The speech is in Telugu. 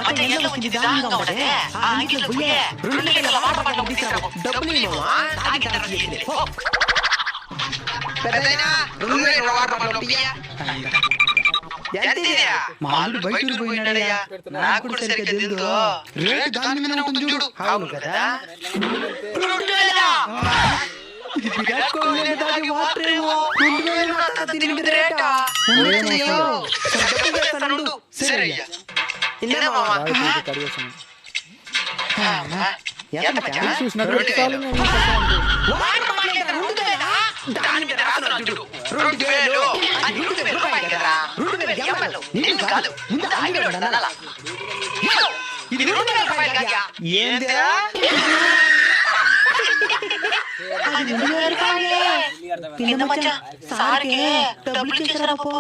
మధ్య ఎండ వచ్చి నిదానంగా ఉండదే ఆ అంగిట్లో పోయే 2 లీటర్ల వాటర్ బాటిల్ తీసుకురా డబ్బులు ఇవ్వమా తాగి తాగి పెద్దయినా 2 లీటర్ల వాటర్ బాటిల్ పియ్యా ఎంతిదియా మాలు బయటకు పోయినాడయ్యా నాకు కూడా సరిగ్గా తెలియదు రేట్ దాని మీద ఉంటుంది చూడు అవును కదా 2000 ఇది విరాట్ కోహ్లీ దాగి వాటర్ ఏమో 2000 దీని మీద రేటా ఉండేయో డబ్బులు చేస్తాను సరే అయ్యా ఇన్నా మామ ఎంత మచ్చా చూసినా చాలు వాటర్ బాటిల్ 2000 దాని మీద రాస్తున్నా చూడు 2000 అది 2000 రూపాయలు కదరా 2000 ఎవరు నీకు కాదు ముందు ఆగిడు అన్నాలా ఇది 2000 రూపాయలు కాదా ఏందిరా అది 2000 రూపాయలే కింద మచ్చ సార్కే డబ్బులు చేసారా పో